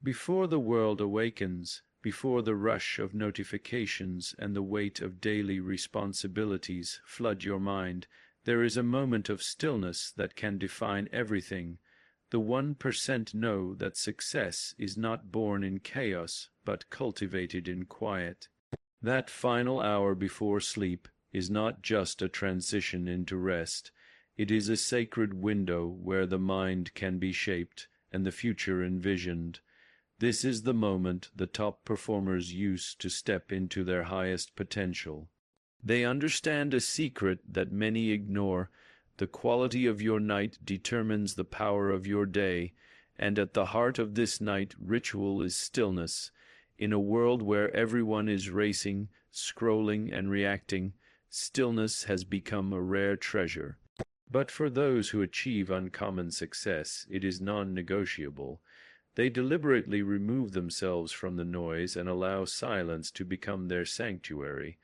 Before the world awakens, before the rush of notifications and the weight of daily responsibilities flood your mind, there is a moment of stillness that can define everything. The 1% know that success is not born in chaos, but cultivated in quiet. That final hour before sleep is not just a transition into rest. It is a sacred window where the mind can be shaped and the future envisioned. This is the moment the top performers use to step into their highest potential. They understand a secret that many ignore. The quality of your night determines the power of your day, and at the heart of this night ritual is stillness. In a world where everyone is racing, scrolling, and reacting, stillness has become a rare treasure. But for those who achieve uncommon success, it is non-negotiable. They deliberately remove themselves from the noise and allow silence to become their sanctuary.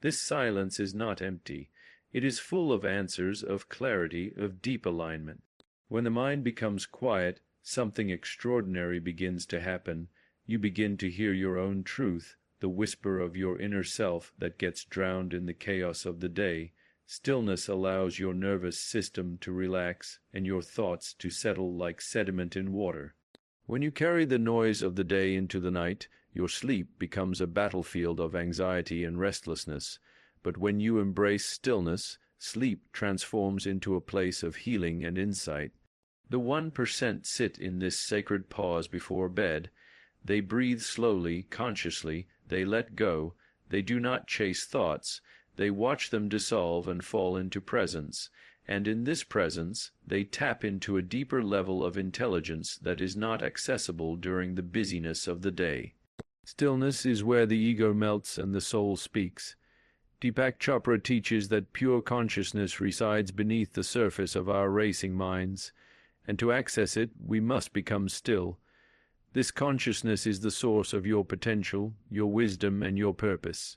This silence is not empty. It is full of answers, of clarity, of deep alignment. When the mind becomes quiet, something extraordinary begins to happen. You begin to hear your own truth, the whisper of your inner self that gets drowned in the chaos of the day. Stillness allows your nervous system to relax and your thoughts to settle like sediment in water. When you carry the noise of the day into the night, your sleep becomes a battlefield of anxiety and restlessness. But when you embrace stillness, sleep transforms into a place of healing and insight. The 1% sit in this sacred pause before bed. They breathe slowly, consciously, they let go, they do not chase thoughts, they watch them dissolve and fall into presence. And in this presence, they tap into a deeper level of intelligence that is not accessible during the busyness of the day. Stillness is where the ego melts and the soul speaks. Deepak Chopra teaches that pure consciousness resides beneath the surface of our racing minds, and to access it, we must become still. This consciousness is the source of your potential, your wisdom, and your purpose.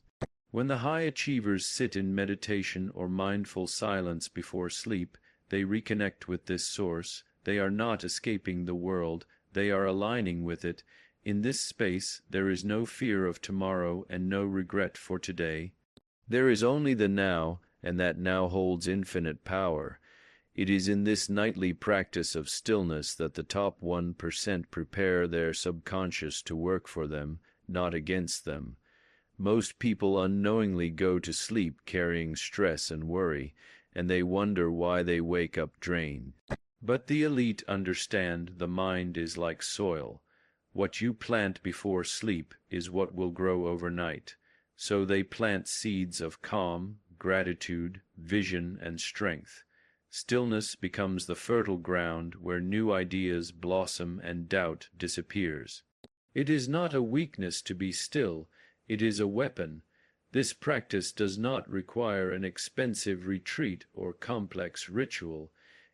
When the high achievers sit in meditation or mindful silence before sleep, they reconnect with this source. They are not escaping the world, they are aligning with it. In this space, there is no fear of tomorrow and no regret for today. There is only the now, and that now holds infinite power. It is in this nightly practice of stillness that the top 1% prepare their subconscious to work for them, not against them. Most people unknowingly go to sleep carrying stress and worry, and they wonder why they wake up drained. But the elite understand the mind is like soil. What you plant before sleep is what will grow overnight. So they plant seeds of calm, gratitude, vision, and strength. Stillness becomes the fertile ground where new ideas blossom and doubt disappears. It is not a weakness to be still. It is a weapon. This practice does not require an expensive retreat or complex ritual.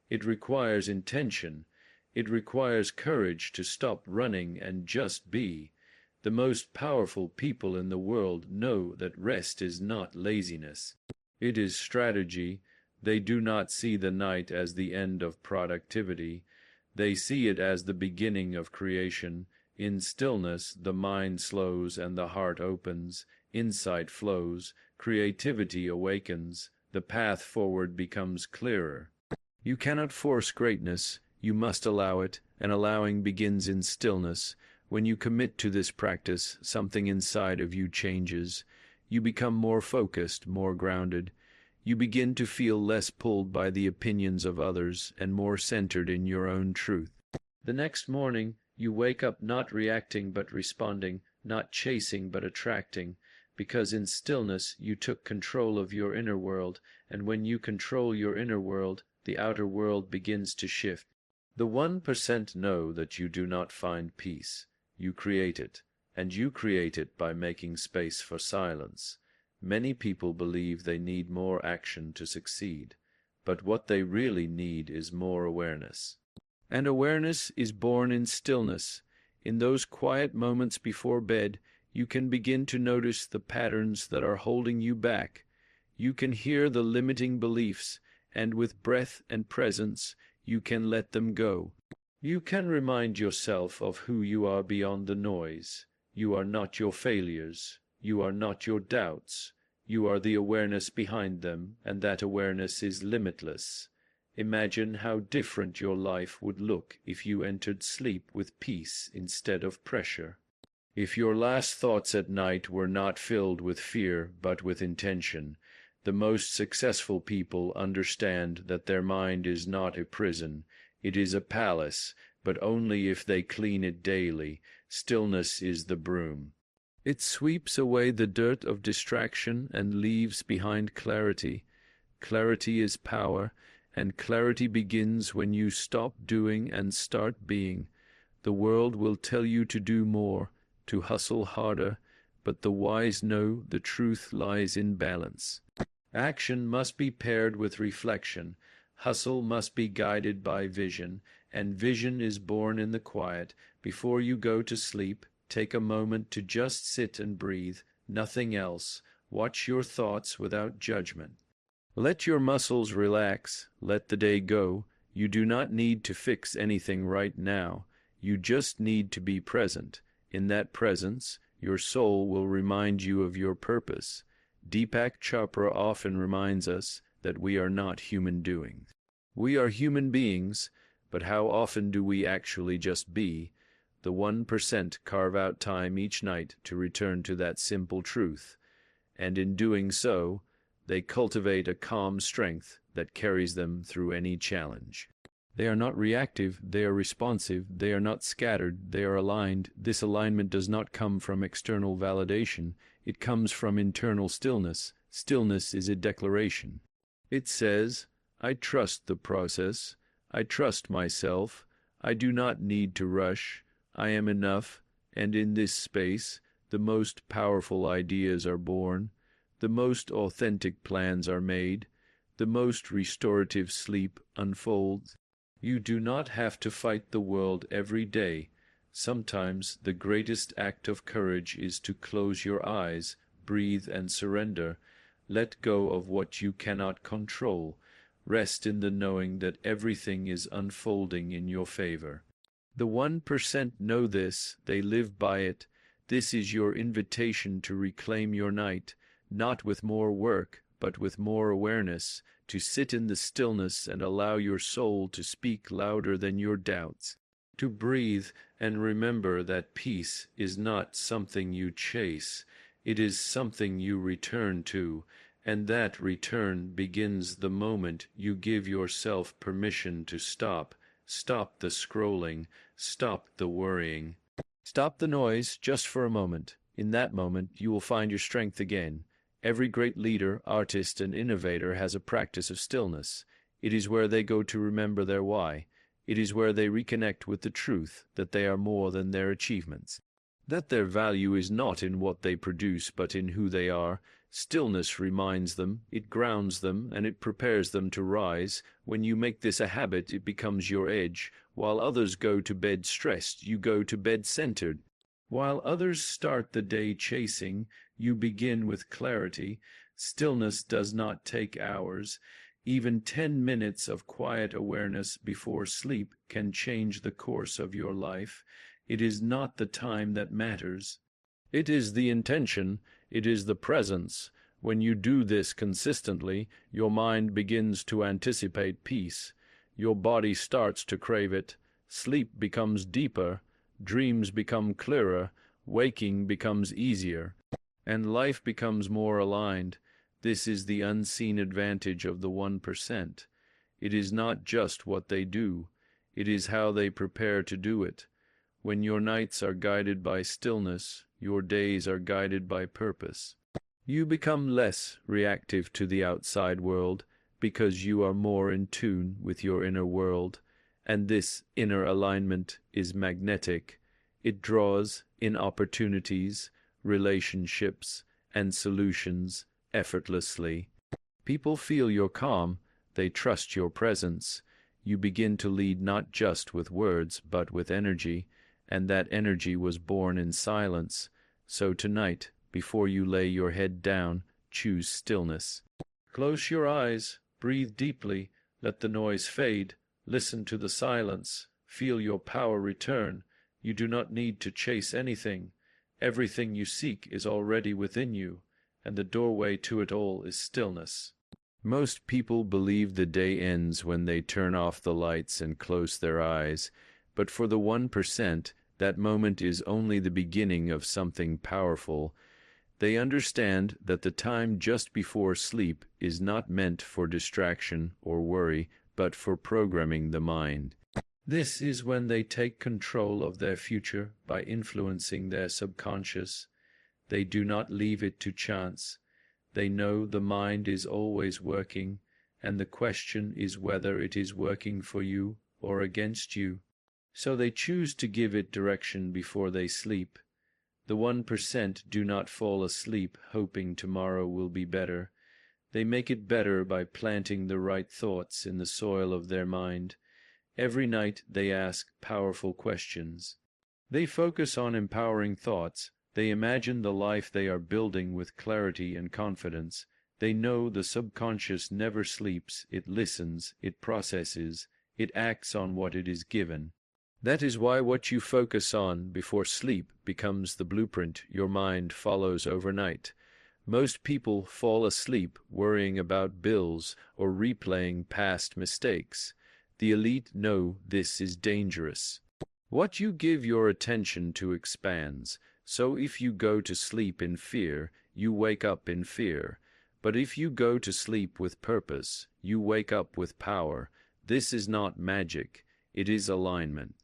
It requires intention. It requires courage to stop running and just be. The most powerful people in the world know that rest is not laziness. It is strategy. They do not see the night as the end of productivity. They see it as the beginning of creation. In stillness, the mind slows and the heart opens, insight flows, creativity awakens, the path forward becomes clearer. You cannot force greatness, you must allow it, and allowing begins in stillness. When you commit to this practice, something inside of you changes. You become more focused, more grounded. You begin to feel less pulled by the opinions of others and more centered in your own truth. The next morning, you wake up not reacting but responding, not chasing but attracting, because in stillness you took control of your inner world, and when you control your inner world, the outer world begins to shift. The 1% know that you do not find peace. You create it, and you create it by making space for silence. Many people believe they need more action to succeed, but what they really need is more awareness. And awareness is born in stillness. In those quiet moments before bed, you can begin to notice the patterns that are holding you back. You can hear the limiting beliefs, and with breath and presence, you can let them go. You can remind yourself of who you are beyond the noise. You are not your failures. You are not your doubts. You are the awareness behind them, and that awareness is limitless. Imagine how different your life would look if you entered sleep with peace instead of pressure. If your last thoughts at night were not filled with fear but with intention. The most successful people understand that their mind is not a prison. It is a palace, but only if they clean it daily. Stillness is the broom. It sweeps away the dirt of distraction and leaves behind clarity. Clarity is power, and clarity begins when you stop doing and start being. The world will tell you to do more, to hustle harder, but the wise know the truth lies in balance. Action must be paired with reflection. Hustle must be guided by vision, and vision is born in the quiet. Before you go to sleep, take a moment to just sit and breathe, nothing else. Watch your thoughts without judgment. Let your muscles relax, let the day go. You do not need to fix anything right now. You just need to be present. In that presence, your soul will remind you of your purpose. Deepak Chopra often reminds us that we are not human doings. We are human beings, but how often do we actually just be? The 1% carve out time each night to return to that simple truth, and in doing so, they cultivate a calm strength that carries them through any challenge. They are not reactive, they are responsive, they are not scattered, they are aligned. This alignment does not come from external validation, it comes from internal stillness. Stillness is a declaration. It says, I trust the process, I trust myself, I do not need to rush, I am enough, and in this space, the most powerful ideas are born, the most authentic plans are made, the most restorative sleep unfolds. You do not have to fight the world every day. Sometimes the greatest act of courage is to close your eyes, breathe and surrender. Let go of what you cannot control. Rest in the knowing that everything is unfolding in your favor. The 1% know this, they live by it. This is your invitation to reclaim your night, not with more work, but with more awareness, to sit in the stillness and allow your soul to speak louder than your doubts, to breathe and remember that peace is not something you chase, it is something you return to, and that return begins the moment you give yourself permission to stop. Stop the scrolling, stop the worrying. Stop the noise just for a moment. In that moment, you will find your strength again. Every great leader, artist, and innovator has a practice of stillness. It is where they go to remember their why. It is where they reconnect with the truth that they are more than their achievements, that their value is not in what they produce but in who they are. Stillness reminds them, it grounds them, and it prepares them to rise. When you make this a habit, it becomes your edge. While others go to bed stressed, you go to bed centered. While others start the day chasing, you begin with clarity. Stillness does not take hours. Even 10 minutes of quiet awareness before sleep can change the course of your life. It is not the time that matters. It is the intention, it is the presence. When you do this consistently, your mind begins to anticipate peace. Your body starts to crave it. Sleep becomes deeper. Dreams become clearer. Waking becomes easier. And life becomes more aligned. This is the unseen advantage of the 1%. It is not just what they do. It is how they prepare to do it. When your nights are guided by stillness, your days are guided by purpose. You become less reactive to the outside world because you are more in tune with your inner world, and this inner alignment is magnetic. It draws in opportunities, relationships, and solutions effortlessly. People feel your calm, they trust your presence. You begin to lead not just with words, but with energy, and that energy was born in silence. So tonight, before you lay your head down, choose stillness. Close your eyes, breathe deeply, let the noise fade, listen to the silence, Feel your power return. You do not need to chase anything. Everything you seek is already within you, and the doorway to it all is stillness. Most people believe the day ends when they turn off the lights and close their eyes, but for the 1%, that moment is only the beginning of something powerful. They understand that the time just before sleep is not meant for distraction or worry, but for programming the mind. This is when they take control of their future by influencing their subconscious. They do not leave it to chance. They know the mind is always working, and the question is whether it is working for you or against you. So they choose to give it direction before they sleep. The 1% do not fall asleep hoping tomorrow will be better. They make it better by planting the right thoughts in the soil of their mind. Every night they ask powerful questions. They focus on empowering thoughts. They imagine the life they are building with clarity and confidence. They know the subconscious never sleeps. It listens, it processes, it acts on what it is given. That is why what you focus on before sleep becomes the blueprint your mind follows overnight. Most people fall asleep worrying about bills or replaying past mistakes. The elite know this is dangerous. What you give your attention to expands. So if you go to sleep in fear, you wake up in fear. But if you go to sleep with purpose, you wake up with power. This is not magic, it is alignment.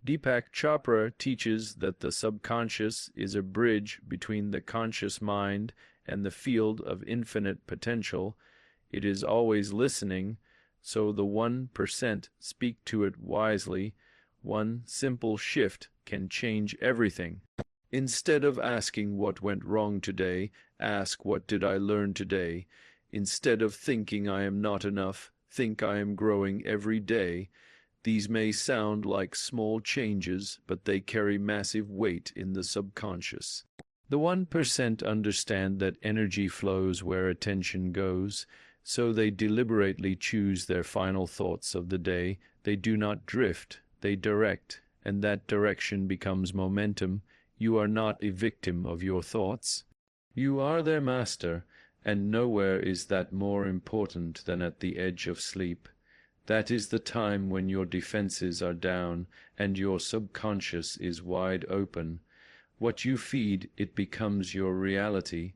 Deepak Chopra teaches that the subconscious is a bridge between the conscious mind and the field of infinite potential. It is always listening, so the 1% speak to it wisely. One simple shift can change everything. Instead of asking what went wrong today, ask what did I learn today. Instead of thinking I am not enough, think I am growing every day. These may sound like small changes, but they carry massive weight in the subconscious. The 1% understand that energy flows where attention goes, so they deliberately choose their final thoughts of the day. They do not drift, they direct, and that direction becomes momentum. You are not a victim of your thoughts. You are their master, and nowhere is that more important than at the edge of sleep. That is the time when your defenses are down and your subconscious is wide open. What you feed, it becomes your reality.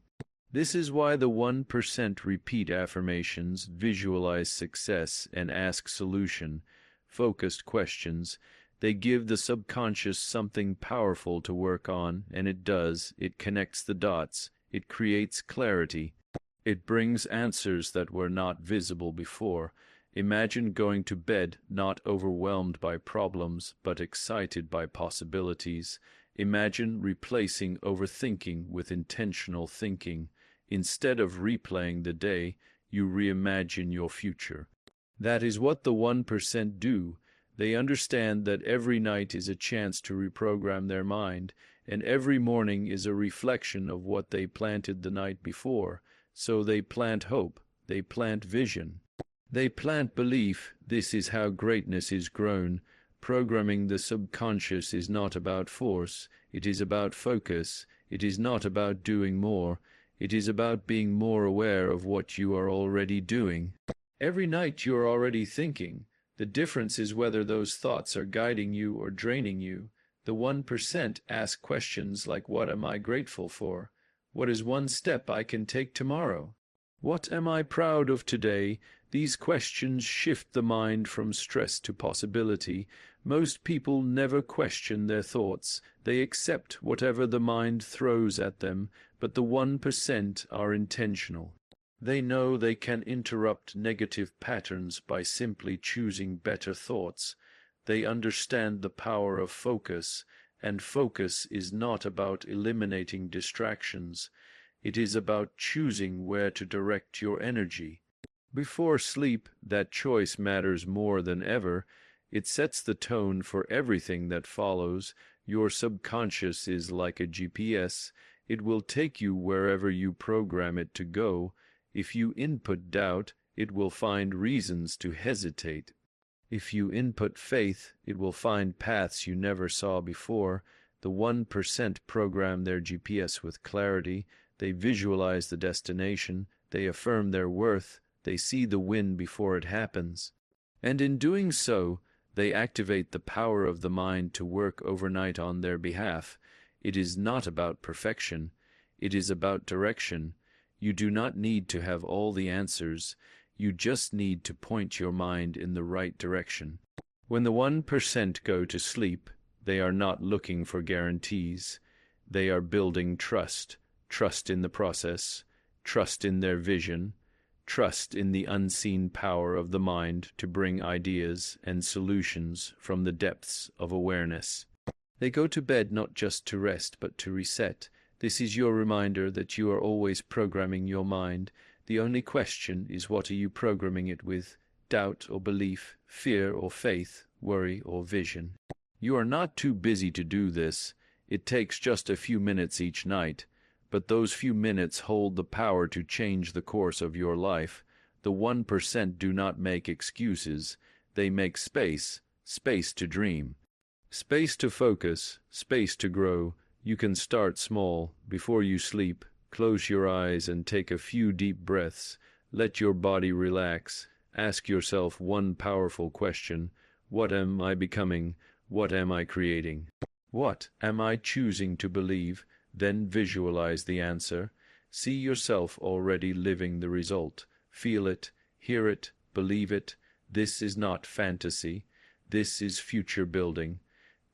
This is why the 1% repeat affirmations, visualize success, and ask solution-focused questions. They give the subconscious something powerful to work on, and it does. It connects the dots. It creates clarity. It brings answers that were not visible before. Imagine going to bed not overwhelmed by problems, but excited by possibilities. Imagine replacing overthinking with intentional thinking. Instead of replaying the day, you reimagine your future. That is what the 1% do. They understand that every night is a chance to reprogram their mind, and every morning is a reflection of what they planted the night before. So they plant hope, they plant vision, they plant belief. This is how greatness is grown. Programming the subconscious is not about force, it is about focus. It is not about doing more, it is about being more aware of what you are already doing. Every night you are already thinking. The difference is whether those thoughts are guiding you or draining you. The 1% ask questions like, what am I grateful for? What is one step I can take tomorrow? What am I proud of today? These questions shift the mind from stress to possibility. Most people never question their thoughts. They accept whatever the mind throws at them, but the 1% are intentional. They know they can interrupt negative patterns by simply choosing better thoughts. They understand the power of focus, and focus is not about eliminating distractions. It is about choosing where to direct your energy. Before sleep, that choice matters more than ever. It sets the tone for everything that follows. Your subconscious is like a GPS. It will take you wherever you program it to go. If you input doubt, it will find reasons to hesitate. If you input faith, it will find paths you never saw before. The 1% program their GPS with clarity. They visualize the destination. They affirm their worth. They see the win before it happens. And in doing so, they activate the power of the mind to work overnight on their behalf. It is not about perfection. It is about direction. You do not need to have all the answers. You just need to point your mind in the right direction. When the 1% go to sleep, they are not looking for guarantees. They are building trust. Trust in the process. Trust in their vision. Trust in the unseen power of the mind to bring ideas and solutions from the depths of awareness. They go to bed not just to rest, but to reset. This is your reminder that you are always programming your mind. The only question is, what are you programming it with? Doubt or belief, fear or faith, worry or vision. You are not too busy to do this. It takes just a few minutes each night. But those few minutes hold the power to change the course of your life. The 1% do not make excuses. They make space, space to dream. Space to focus, space to grow. You can start small. Before you sleep, close your eyes and take a few deep breaths. Let your body relax. Ask yourself one powerful question. What am I becoming? What am I creating? What am I choosing to believe? Then visualize the answer. See yourself already living the result. Feel it, hear it, believe it. This is not fantasy. This is future building.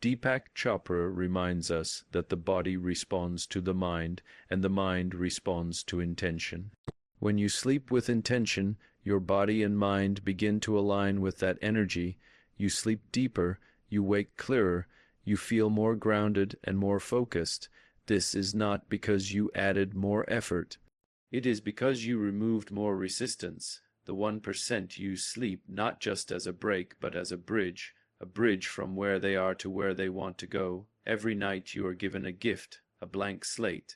Deepak Chopra reminds us that the body responds to the mind, and the mind responds to intention. When you sleep with intention, your body and mind begin to align with that energy. You sleep deeper, you wake clearer, you feel more grounded and more focused. This is not because you added more effort. It is because you removed more resistance. The 1% use sleep not just as a break, but as a bridge from where they are to where they want to go. Every night you are given a gift, a blank slate.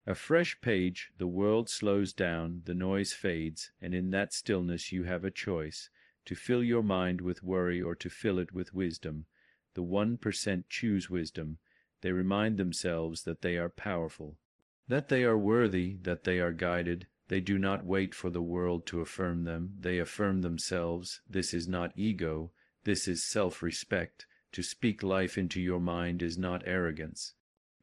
A fresh page. The world slows down, the noise fades, and in that stillness you have a choice, to fill your mind with worry or to fill it with wisdom. The 1% choose wisdom. They remind themselves that they are powerful, that they are worthy, that they are guided. They do not wait for the world to affirm them. They affirm themselves. This is not ego. This is self-respect. To speak life into your mind is not arrogance.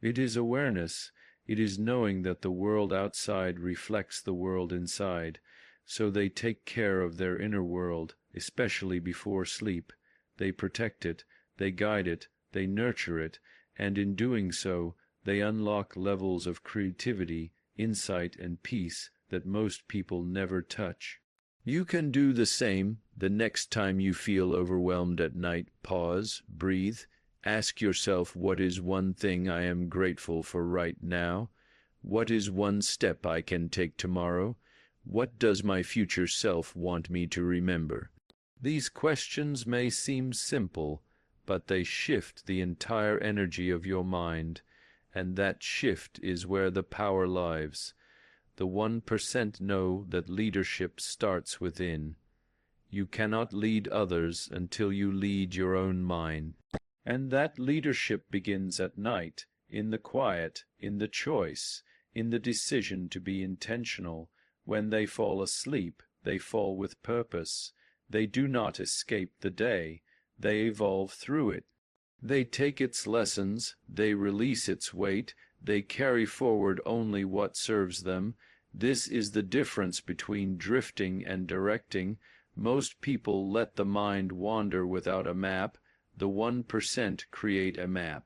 It is awareness. It is knowing that the world outside reflects the world inside. So they take care of their inner world, especially before sleep. They protect it, they guide it, they nurture it, and in doing so, they unlock levels of creativity, insight, and peace that most people never touch. You can do the same. The next time you feel overwhelmed at night, pause, breathe, ask yourself, what is one thing I am grateful for right now? What is one step I can take tomorrow? What does my future self want me to remember? These questions may seem simple, but they shift the entire energy of your mind, and that shift is where the power lies. The 1% know that leadership starts within. You cannot lead others until you lead your own mind. And that leadership begins at night, in the quiet, in the choice, in the decision to be intentional. When they fall asleep, they fall with purpose. They do not escape the day. They evolve through it. They take its lessons. They release its weight. They carry forward only what serves them. This is the difference between drifting and directing. Most people let the mind wander without a map. The 1% create a map.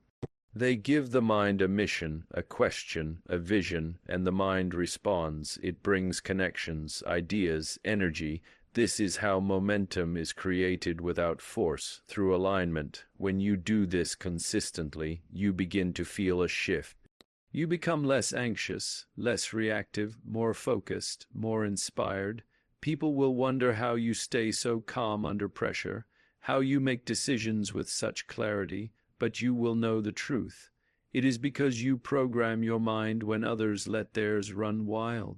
They give the mind a mission, a question, a vision, and the mind responds. It brings connections, ideas, energy. This is how momentum is created without force, through alignment. When you do this consistently, you begin to feel a shift. You become less anxious, less reactive, more focused, more inspired. People will wonder how you stay so calm under pressure, how you make decisions with such clarity, but you will know the truth. It is because you program your mind when others let theirs run wild.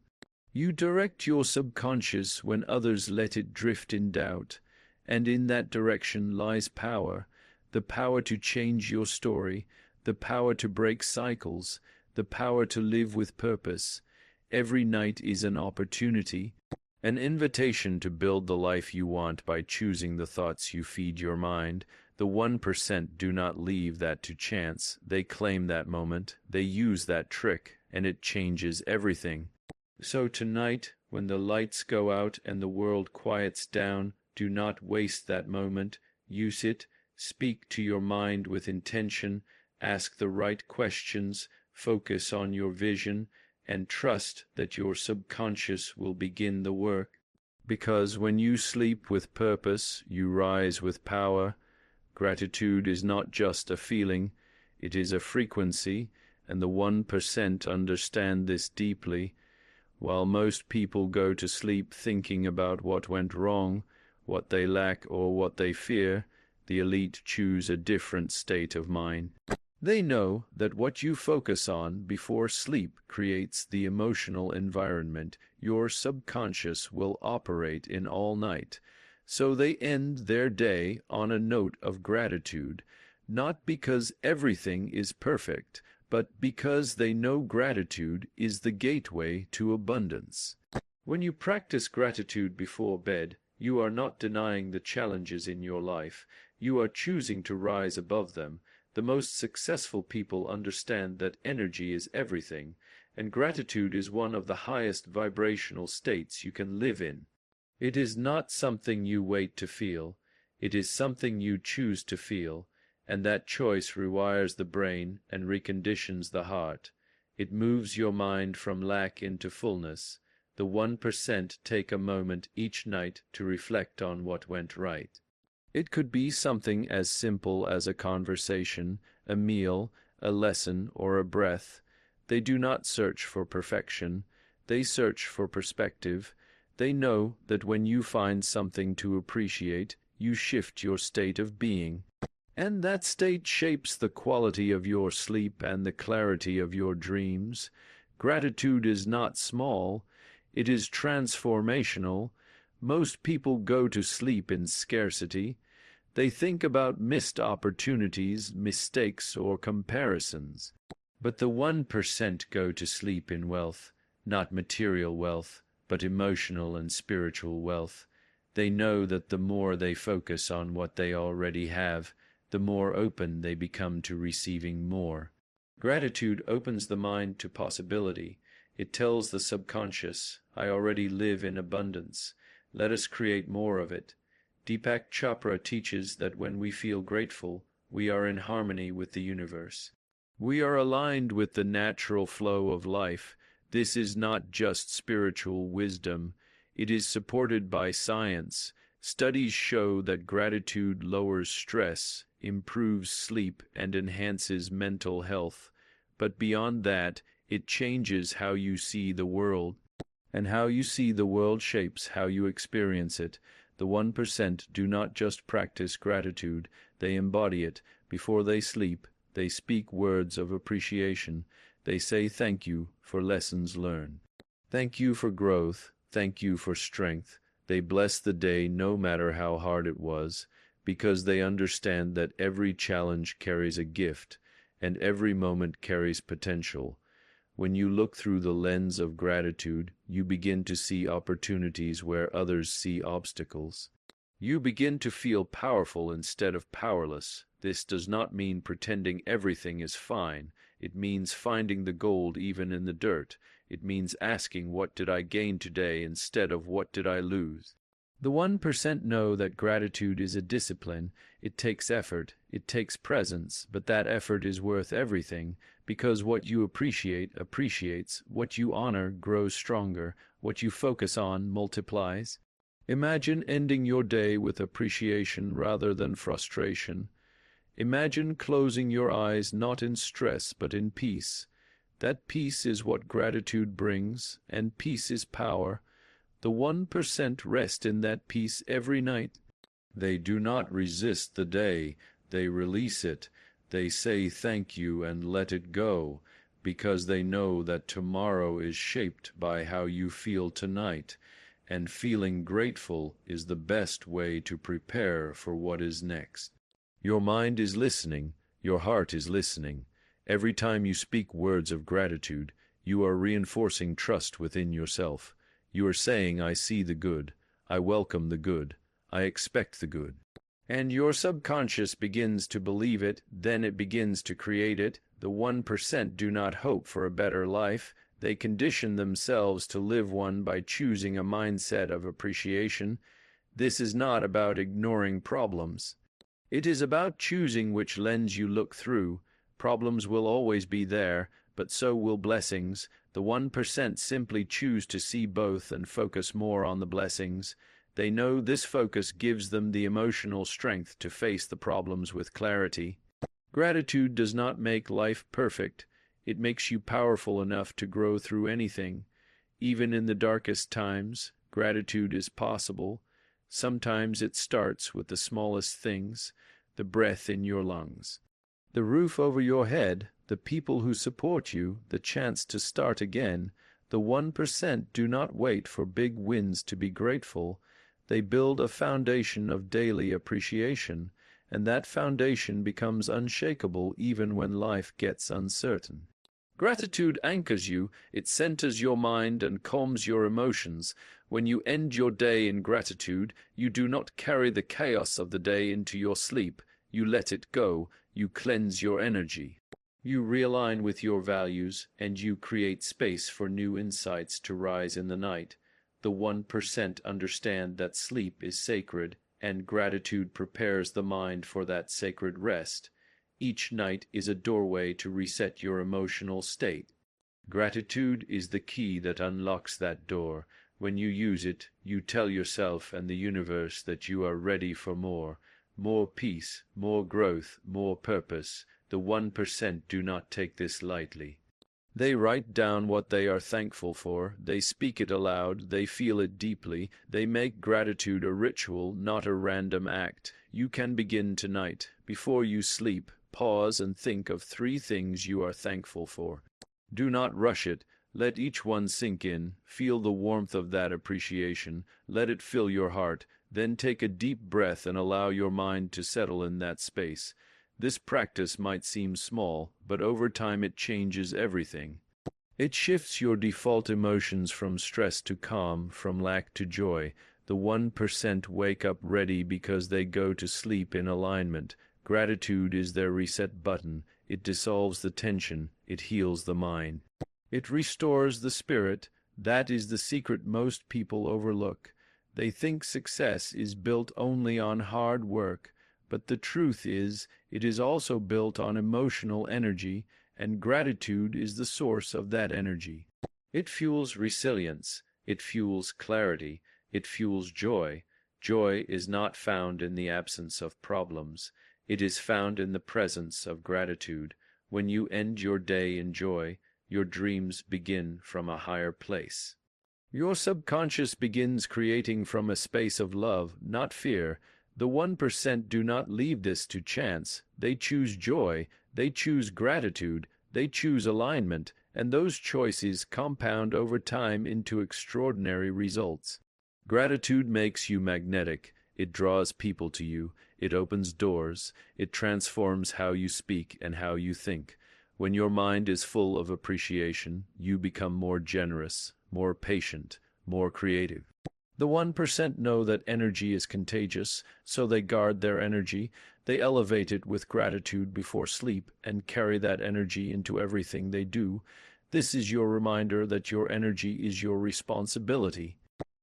You direct your subconscious when others let it drift in doubt, And in that direction lies power, the power to change your story, the power to break cycles, the power to live with purpose. Every night is an opportunity, an invitation to build the life you want by choosing the thoughts you feed your mind. The 1% do not leave that to chance. They claim that moment, they use that trick, and it changes everything. So tonight, when the lights go out and the world quiets down, do not waste that moment. Use it. Speak to your mind with intention. Ask the right questions. Focus on your vision, and trust that your subconscious will begin the work. Because when you sleep with purpose, you rise with power. Gratitude is not just a feeling, it is a frequency, and the 1% understand this deeply. While most people go to sleep thinking about what went wrong, what they lack, or what they fear, the elite choose a different state of mind. They know that what you focus on before sleep creates the emotional environment your subconscious will operate in all night. So they end their day on a note of gratitude, not because everything is perfect, but because they know gratitude is the gateway to abundance. When you practice gratitude before bed, you are not denying the challenges in your life. You are choosing to rise above them. The most successful people understand that energy is everything, and gratitude is one of the highest vibrational states you can live in. It is not something you wait to feel. It is something you choose to feel, and that choice rewires the brain and reconditions the heart. It moves your mind from lack into fullness. The 1% take a moment each night to reflect on what went right. It could be something as simple as a conversation, a meal, a lesson, or a breath. They do not search for perfection. They search for perspective. They know that when you find something to appreciate, you shift your state of being. And that state shapes the quality of your sleep and the clarity of your dreams. Gratitude is not small. It is transformational. Most people go to sleep in scarcity. They think about missed opportunities, mistakes, or comparisons. But the 1% go to sleep in wealth, not material wealth, but emotional and spiritual wealth. They know that the more they focus on what they already have, the more open they become to receiving more. Gratitude opens the mind to possibility. It tells the subconscious, I already live in abundance. Let us create more of it. Deepak Chopra teaches that when we feel grateful, we are in harmony with the universe. We are aligned with the natural flow of life. This is not just spiritual wisdom. It is supported by science. Studies show that gratitude lowers stress, improves sleep, and enhances mental health. But beyond that, it changes how you see the world. And how you see the world shapes how you experience it. The 1% do not just practice gratitude, they embody it. Before they sleep, they speak words of appreciation. They say thank you for lessons learned. Thank you for growth. Thank you for strength. They bless the day no matter how hard it was, because they understand that every challenge carries a gift, and every moment carries potential. When you look through the lens of gratitude, you begin to see opportunities where others see obstacles. You begin to feel powerful instead of powerless. This does not mean pretending everything is fine. It means finding the gold even in the dirt. It means asking, what did I gain today instead of what did I lose? The 1% know that gratitude is a discipline. It takes effort, it takes presence, but that effort is worth everything, because what you appreciate appreciates, what you honor grows stronger, what you focus on multiplies. Imagine ending your day with appreciation rather than frustration. Imagine closing your eyes not in stress but in peace. That peace is what gratitude brings, and peace is power. The 1% rest in that peace every night. They do not resist the day, they release it. They say thank you and let it go, because they know that tomorrow is shaped by how you feel tonight. and feeling grateful is the best way to prepare for what is next. Your mind is listening, your heart is listening. Every time you speak words of gratitude, you are reinforcing trust within yourself. You are saying, I see the good, I welcome the good, I expect the good. And your subconscious begins to believe it, then it begins to create it. The 1% do not hope for a better life. They condition themselves to live one by choosing a mindset of appreciation. This is not about ignoring problems. It is about choosing which lens you look through. Problems will always be there, but so will blessings. The 1% simply choose to see both and focus more on the blessings. They know this focus gives them the emotional strength to face the problems with clarity. Gratitude does not make life perfect. It makes you powerful enough to grow through anything. Even in the darkest times, gratitude is possible. Sometimes it starts with the smallest things, the breath in your lungs, the roof over your head, the people who support you, the chance to start again. The 1% do not wait for big wins to be grateful. They build a foundation of daily appreciation, and that foundation becomes unshakable even when life gets uncertain. Gratitude anchors you, it centers your mind and calms your emotions. When you end your day in gratitude, you do not carry the chaos of the day into your sleep. You let it go, you cleanse your energy. You realign with your values, and you create space for new insights to rise in the night. The 1% understand that sleep is sacred, and gratitude prepares the mind for that sacred rest. Each night is a doorway to reset your emotional state. Gratitude is the key that unlocks that door. When you use it, you tell yourself and the universe that you are ready for more peace, more growth, more purpose. The 1% do not take this lightly. They write down what they are thankful for, they speak it aloud, they feel it deeply, they make gratitude a ritual, not a random act. You can begin tonight. Before you sleep, pause and think of 3 things you are thankful for. Do not rush it. Let each one sink in. Feel the warmth of that appreciation. Let it fill your heart. Then take a deep breath and allow your mind to settle in that space. This practice might seem small, but over time it changes everything. It shifts your default emotions from stress to calm, from lack to joy. The 1% wake up ready because they go to sleep in alignment. Gratitude is their reset button. It dissolves the tension. It heals the mind. It restores the spirit. That is the secret most people overlook. They think success is built only on hard work. But the truth is, it is also built on emotional energy, and gratitude is the source of that energy. It fuels resilience, it fuels clarity, it fuels joy. Joy is not found in the absence of problems. It is found in the presence of gratitude. When you end your day in joy, your dreams begin from a higher place. Your subconscious begins creating from a space of love, not fear. The 1% do not leave this to chance. They choose joy, they choose gratitude, they choose alignment, and those choices compound over time into extraordinary results. Gratitude makes you magnetic. It draws people to you. It opens doors. It transforms how you speak and how you think. When your mind is full of appreciation, you become more generous, more patient, more creative. The 1% know that energy is contagious, so they guard their energy. They elevate it with gratitude before sleep and carry that energy into everything they do. This is your reminder that your energy is your responsibility.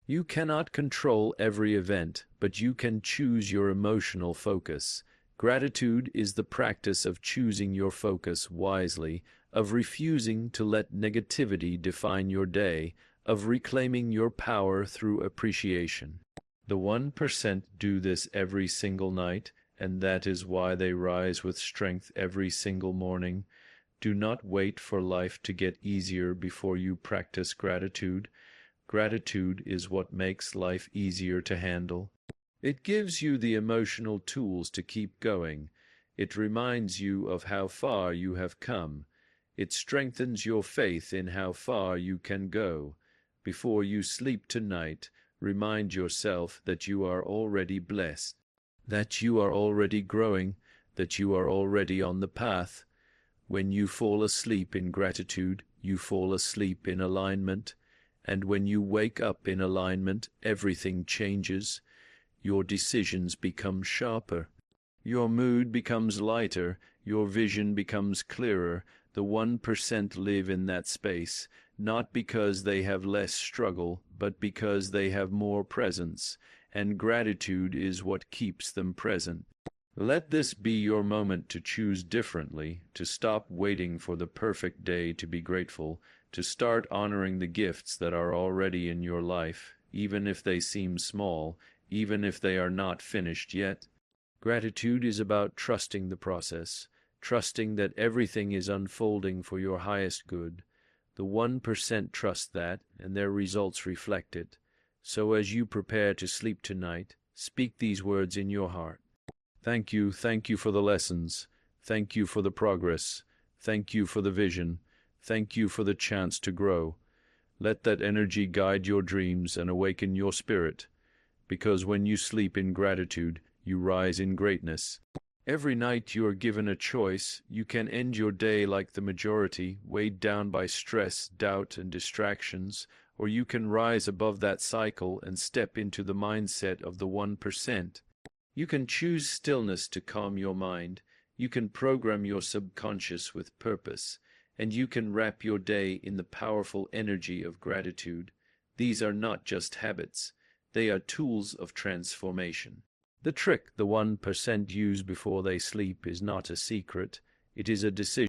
You cannot control every event, but you can choose your emotional focus. Gratitude is the practice of choosing your focus wisely, of refusing to let negativity define your day, of reclaiming your power through appreciation. The 1% do this every single night, and that is why they rise with strength every single morning. Do not wait for life to get easier before you practice gratitude. Gratitude is what makes life easier to handle. It gives you the emotional tools to keep going. It reminds you of how far you have come. It strengthens your faith in how far you can go. Before you sleep tonight, Remind yourself that you are already blessed, that you are already growing, that you are already on the path. When you fall asleep in gratitude, you fall asleep in alignment, and when you wake up in alignment, everything changes. Your decisions become sharper. Your mood becomes lighter, your vision becomes clearer. The 1% live in that space, not because they have less struggle, but because they have more presence, and gratitude is what keeps them present. Let this be your moment to choose differently, to stop waiting for the perfect day to be grateful, to start honoring the gifts that are already in your life, even if they seem small, even if they are not finished yet. Gratitude is about trusting the process, trusting that everything is unfolding for your highest good. The 1% trust that, and their results reflect it. So as you prepare to sleep tonight, speak these words in your heart. Thank you for the lessons. Thank you for the progress. Thank you for the vision. Thank you for the chance to grow. Let that energy guide your dreams and awaken your spirit, because when you sleep in gratitude, you rise in greatness. Every night you are given a choice. You can end your day like the majority, weighed down by stress, doubt, and distractions, or you can rise above that cycle and step into the mindset of the 1%. You can choose stillness to calm your mind. You can program your subconscious with purpose, and you can wrap your day in the powerful energy of gratitude. These are not just habits. They are tools of transformation. The trick the 1% use before they sleep is not a secret. It is a decision.